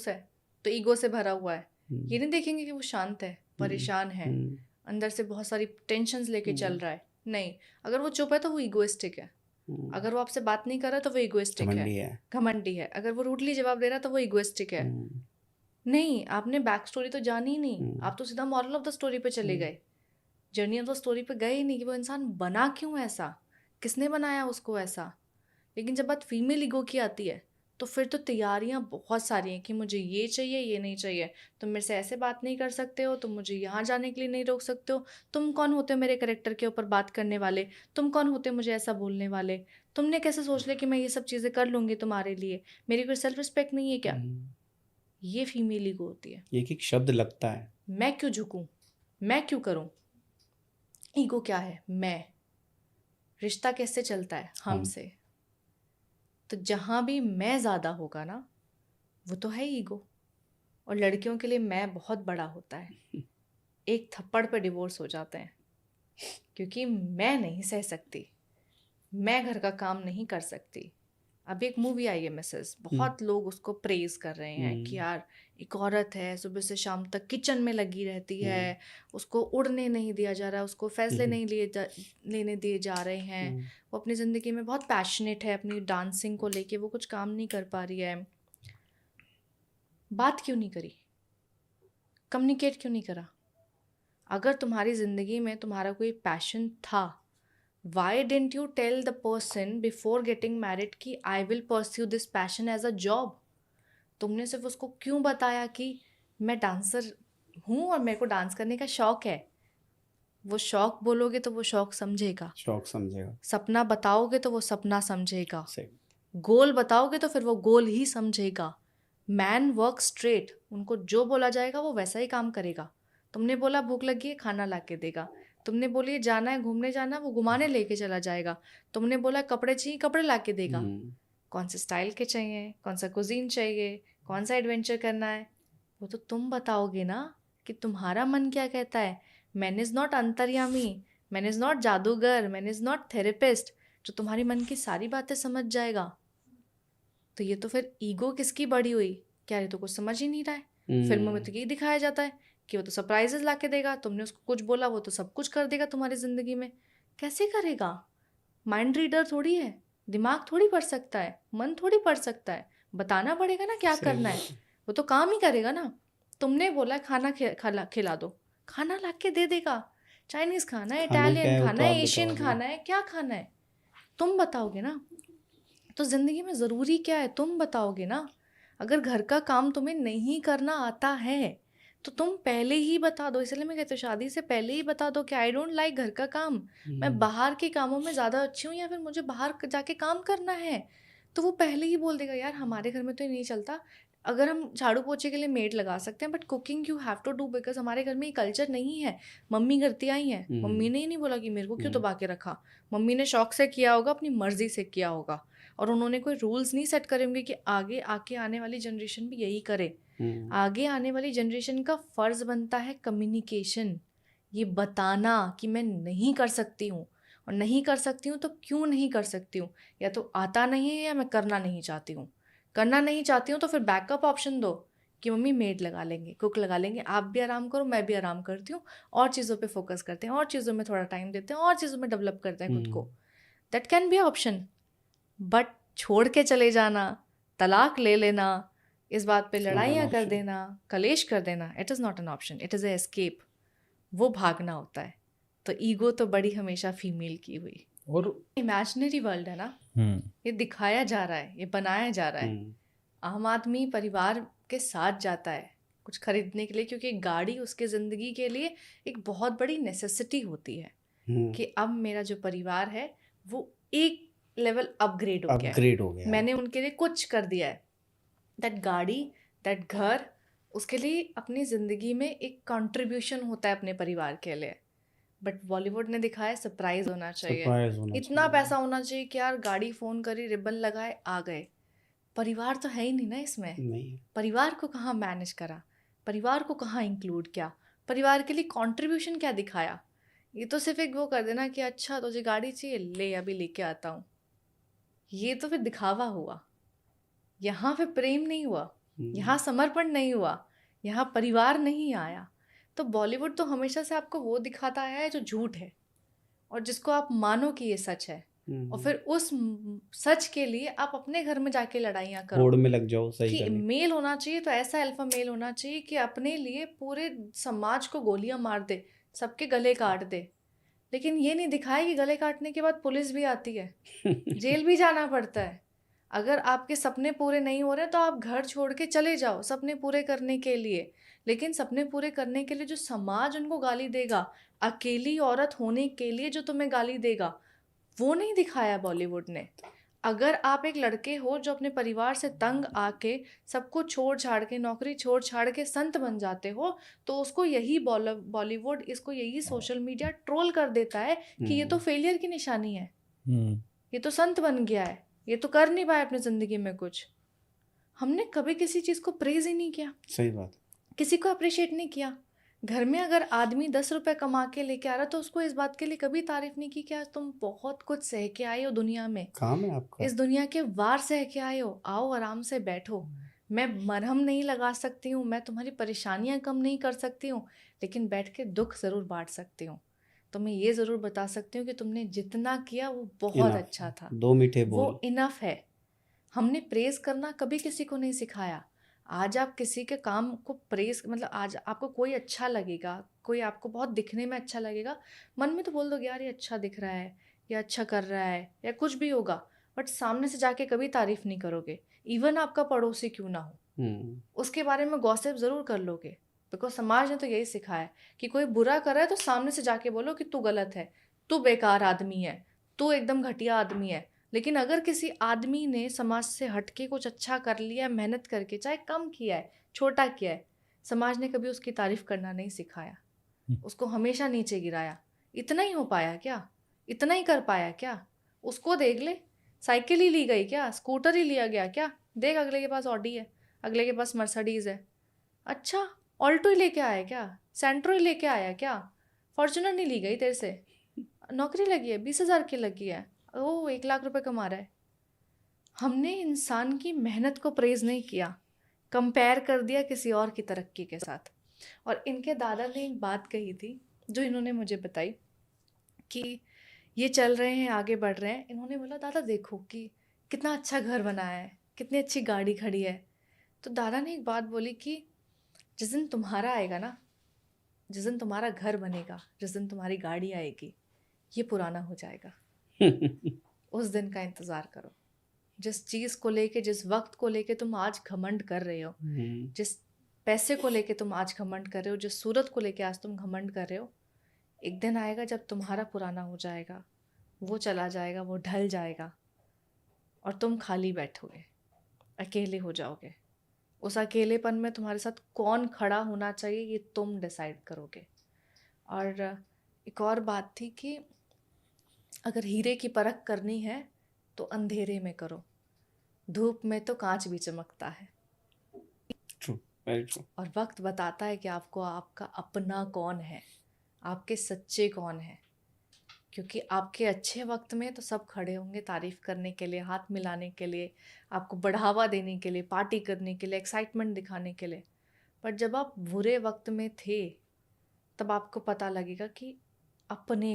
कंजूस है तो ईगो से भरा हुआ है, ये नहीं देखेंगे कि वो शांत है, परेशान है, अंदर से बहुत सारी टेंशन्स लेके चल रहा है। नहीं, अगर वो चुप है तो वो ईगोइस्टिक है, अगर वो आपसे बात नहीं कर रहा तो वो ईगोइस्टिक है, घमंडी है, अगर वो रूडली जवाब दे रहा तो वो ईगोइस्टिक है। नहीं, आपने बैक स्टोरी तो जानी ही नहीं, आप तो सीधा मॉरल ऑफ द स्टोरी पे चले गए, जर्नी ऑफ द स्टोरी पे गए ही नहीं कि वो इंसान बना क्यों ऐसा, किसने बनाया उसको ऐसा। लेकिन जब बात फीमेल ईगो की आती है तो फिर तो तैयारियां बहुत सारी हैं कि मुझे ये चाहिए, ये नहीं चाहिए, तुम मेरे से ऐसे बात नहीं कर सकते हो, तुम मुझे यहाँ जाने के लिए नहीं रोक सकते हो, तुम कौन होते हो मेरे कैरेक्टर के ऊपर बात करने वाले, तुम कौन होते हो मुझे ऐसा बोलने वाले, तुमने कैसे सोच लिया कि मैं ये सब चीज़ें कर लूँगी तुम्हारे लिए, मेरी कोई सेल्फ रिस्पेक्ट नहीं है क्या। ये फीमेल ईगो होती है। एक एक शब्द लगता है, मैं क्यों झुकूं, मैं क्यों करूं। ईगो क्या है, मैं, रिश्ता कैसे चलता है हमसे, तो जहां भी मैं ज्यादा होगा ना वो तो है ईगो। और लड़कियों के लिए मैं बहुत बड़ा होता है, एक थप्पड़ पे डिवोर्स हो जाते हैं, क्योंकि मैं नहीं सह सकती, मैं घर का काम नहीं कर सकती। अभी एक मूवी आई है मिसेस, बहुत लोग उसको प्रेज कर रहे हैं कि यार एक औरत है, सुबह से शाम तक किचन में लगी रहती है, उसको उड़ने नहीं दिया जा रहा है, उसको फैसले नहीं लेने दिए जा रहे हैं, वो अपनी ज़िंदगी में बहुत पैशनेट है, अपनी डांसिंग को लेके वो कुछ काम नहीं कर पा रही है। बात क्यों नहीं करी, कम्युनिकेट क्यों नहीं करा। अगर तुम्हारी ज़िंदगी में तुम्हारा कोई पैशन था, why didn't you tell the person before getting married कि I will pursue this passion as a job. तुमने सिर्फ उसको क्यों बताया कि मैं डांसर हूँ और मेरे को डांस करने का शौक है। वो शौक बोलोगे तो वो शौक समझेगा, सपना बताओगे तो वो सपना समझेगा, गोल बताओगे तो फिर वो गोल ही समझेगा। मैन वर्क स्ट्रेट, उनको जो बोला जाएगा वो वैसा ही काम करेगा। तुमने बोला भूख लगी है, खाना ला के देगा। तुमने बोली जाना है घूमने जाना, वो घुमाने लेके चला जाएगा। तुमने बोला कपड़े चाहिए, कपड़े ला के देगा। कौन से स्टाइल के चाहिए, कौन सा कुजीन चाहिए, कौन सा एडवेंचर करना है, वो तो तुम बताओगे ना कि तुम्हारा मन क्या कहता है। मैन इज़ नॉट अंतर्यामी, मैन इज़ नॉट जादूगर, मैन इज़ नॉट थेरेपिस्ट जो तुम्हारी मन की सारी बातें समझ जाएगा। तो ये तो फिर ईगो किसकी बड़ी हुई, क्या ये तो कुछ समझ ही नहीं रहा है। फिल्मों में तो यही दिखाया जाता है कि वो तो सरप्राइजेस ला के देगा, तुमने उसको कुछ बोला वो तो सब कुछ कर देगा तुम्हारी ज़िंदगी में। कैसे करेगा, माइंड रीडर थोड़ी है, दिमाग थोड़ी पढ़ सकता है, मन थोड़ी पढ़ सकता है, बताना पड़ेगा ना क्या करना है, वो तो काम ही करेगा ना। तुमने बोला खाना खिला दो, खाना ला के दे देगा। चाइनीज़ खाना है, इटालियन खाना है, एशियन खाना है, क्या खाना है तुम बताओगे ना। तो ज़िंदगी में ज़रूरी क्या है तुम बताओगे ना। अगर घर का काम तुम्हें नहीं करना आता है तो तुम पहले ही बता दो। इसलिए मैं कहती हूँ शादी से पहले ही बता दो कि आई डोंट लाइक घर का काम, मैं बाहर के कामों में ज़्यादा अच्छी हूँ, या फिर मुझे बाहर जाके काम करना है। तो वो पहले ही बोल देगा यार हमारे घर में तो ये नहीं चलता, अगर हम झाड़ू पोछे के लिए मेड लगा सकते हैं but cooking you have to do, because हमारे घर में ये कल्चर नहीं है। मम्मी करती आई हैं, मम्मी ने ही नहीं बोला कि मेरे को क्यों दबा के रखा, मम्मी ने शौक से किया होगा, अपनी मर्जी से किया होगा, और उन्होंने कोई रूल्स नहीं सेट करे होंगे कि आगे आके आने वाली जनरेशन भी यही करे। आगे आने वाली जनरेशन का फ़र्ज़ बनता है कम्युनिकेशन, ये बताना कि मैं नहीं कर सकती हूँ, और नहीं कर सकती हूँ तो क्यों नहीं कर सकती हूँ, या तो आता नहीं है या मैं करना नहीं चाहती हूँ। करना नहीं चाहती हूँ तो फिर बैकअप ऑप्शन दो कि मम्मी मेड लगा लेंगे, कुक लगा लेंगे, आप भी आराम करो, मैं भी आराम करती हूँ, और चीज़ों पे फोकस करते हैं, और चीज़ों में थोड़ा टाइम देते हैं, और चीज़ों में डेवलप करते हैं खुद को। That can be option. But छोड़ के चले जाना, तलाक ले लेना, इस बात पे लड़ाइयाँ कर देना, कलेश कर देना, it is not an option, it is a escape. वो भागना होता है। तो ईगो तो बड़ी हमेशा फीमेल की हुई। और इमेजिनरी वर्ल्ड है ना, ये दिखाया जा रहा है, ये बनाया जा रहा है। आम आदमी परिवार के साथ जाता है कुछ खरीदने के लिए, क्योंकि गाड़ी उसके ज़िंदगी के लिए एक बहुत बड़ी नेसेसिटी होती है कि अब मेरा जो परिवार है वो एक लेवल अपग्रेड हो गया, मैंने उनके लिए कुछ कर दिया है। दैट गाड़ी, दैट घर, उसके लिए अपनी ज़िंदगी में एक कंट्रीब्यूशन होता है अपने परिवार के लिए। बट बॉलीवुड ने दिखाया सरप्राइज होना चाहिए, इतना पैसा होना चाहिए कि यार गाड़ी फ़ोन करी, रिबन लगाए, आ गए। परिवार तो है ही नहीं ना इसमें, नहीं। परिवार को कहाँ मैनेज करा, परिवार को कहाँ इंक्लूड किया, परिवार के लिए कंट्रीब्यूशन क्या दिखाया। ये तो सिर्फ एक वो कर देना कि अच्छा तुझे गाड़ी चाहिए, ले अभी लेके आता हूँ। ये तो फिर दिखावा हुआ, यहाँ पे प्रेम नहीं हुआ। यहाँ समर्पण नहीं हुआ, यहाँ परिवार नहीं आया। तो बॉलीवुड तो हमेशा से आपको वो दिखाता है जो झूठ है और जिसको आप मानो कि ये सच है, और फिर उस सच के लिए आप अपने घर में जाके लड़ाइयाँ करो होड़ में लग जाओ, सही कि करें। मेल होना चाहिए तो ऐसा अल्फा मेल होना चाहिए कि अपने लिए पूरे समाज को गोलियां मार दे, सबके गले काट दे। लेकिन ये नहीं दिखाया कि गले काटने के बाद पुलिस भी आती है, जेल भी जाना पड़ता है। अगर आपके सपने पूरे नहीं हो रहे तो आप घर छोड़ के चले जाओ सपने पूरे करने के लिए। लेकिन सपने पूरे करने के लिए जो समाज उनको गाली देगा, अकेली औरत होने के लिए जो तुम्हें गाली देगा, वो नहीं दिखाया बॉलीवुड ने। अगर आप एक लड़के हो जो अपने परिवार से तंग आके सब कुछ छोड़ छाड़ के, नौकरी छोड़ छाड़ के संत बन जाते हो, तो उसको यही बॉलीवुड, इसको यही सोशल मीडिया ट्रोल कर देता है कि ये तो फेलियर की निशानी है, ये तो संत बन गया है, ये तो कर नहीं पाया अपनी जिंदगी में कुछ। हमने कभी किसी चीज को प्रेज ही नहीं किया, सही बात। किसी को अप्रिशिएट नहीं किया। घर में अगर आदमी 10 रुपए कमा के लेके आ रहा तो उसको इस बात के लिए कभी तारीफ नहीं की कि आज तुम बहुत कुछ सह के आए हो दुनिया में, काम है आपका। इस दुनिया के वार सह के आए हो, आओ आराम से बैठो। मैं मरहम नहीं लगा सकती हूँ, मैं तुम्हारी परेशानियां कम नहीं कर सकती हूँ, लेकिन बैठ के दुख ज़रूर बांट सकती हूँ। तो मैं ये ज़रूर बता सकती हूँ कि तुमने जितना किया वो बहुत इनफ, अच्छा था, 2 मीठे बोल। वो इनफ है। हमने प्रेज करना कभी किसी को नहीं सिखाया। आज आप किसी के काम को प्रेज, मतलब आज आपको कोई अच्छा लगेगा, कोई आपको बहुत दिखने में अच्छा लगेगा, मन में तो बोल दोगे यार ये अच्छा दिख रहा है, या अच्छा कर रहा है, या कुछ भी होगा, बट सामने से जाके कभी तारीफ नहीं करोगे। इवन आपका पड़ोसी क्यों ना हो, उसके बारे में गॉसिप जरूर कर लोगे, बिकॉज समाज ने तो यही सिखाया है कि कोई बुरा कर रहा है तो सामने से जाके बोलो कि तू गलत है, तू बेकार आदमी है, तू एकदम घटिया आदमी है। लेकिन अगर किसी आदमी ने समाज से हटके कुछ अच्छा कर लिया, मेहनत करके, चाहे कम किया है, छोटा किया है, समाज ने कभी उसकी तारीफ करना नहीं सिखाया, उसको हमेशा नीचे गिराया। इतना ही हो पाया क्या, इतना ही कर पाया क्या? उसको देख ले, साइकिल ही ली गई क्या, स्कूटर ही लिया गया क्या? देख अगले के पास ऑडी है, अगले के पास मर्सिडीज है। अच्छा, ऑल्टो ही लेके आया क्या, सेंट्रो ही लेके आया क्या? फॉर्चुनर नहीं ली गई तेरे से? नौकरी लगी है, 20,000 की लगी है, ओ 1 लाख रुपए कमा रहा है। हमने इंसान की मेहनत को प्रेज नहीं किया, कंपेयर कर दिया किसी और की तरक्की के साथ। और इनके दादा ने एक बात कही थी जो इन्होंने मुझे बताई कि ये चल रहे हैं, आगे बढ़ रहे हैं। इन्होंने बोला दादा देखो कि कितना अच्छा घर बनाया है, कितनी अच्छी गाड़ी खड़ी है। तो दादा ने एक बात बोली कि जिस दिन तुम्हारा आएगा ना, जिस दिन तुम्हारा घर बनेगा, जिस दिन तुम्हारी गाड़ी आएगी, ये पुराना हो जाएगा। उस दिन का इंतज़ार करो। जिस चीज़ को लेके, जिस वक्त को लेके तुम आज घमंड कर रहे हो, जिस पैसे को लेके तुम आज घमंड कर रहे हो, जिस सूरत को लेके आज तुम घमंड कर रहे हो, एक दिन आएगा जब तुम्हारा पुराना हो जाएगा, वो चला जाएगा, वो ढल जाएगा, और तुम खाली बैठोगे, अकेले हो जाओगे। उस अकेलेपन में तुम्हारे साथ कौन खड़ा होना चाहिए ये तुम डिसाइड करोगे। और एक और बात थी कि अगर हीरे की परख करनी है तो अंधेरे में करो, धूप में तो कांच भी चमकता है। True, very true. और वक्त बताता है कि आपको आपका अपना कौन है, आपके सच्चे कौन है। क्योंकि आपके अच्छे वक्त में तो सब खड़े होंगे तारीफ करने के लिए, हाथ मिलाने के लिए, आपको बढ़ावा देने के लिए, पार्टी करने के लिए, एक्साइटमेंट दिखाने के लिए। पर जब आप बुरे वक्त में थे तब आपको पता लगेगा कि अपने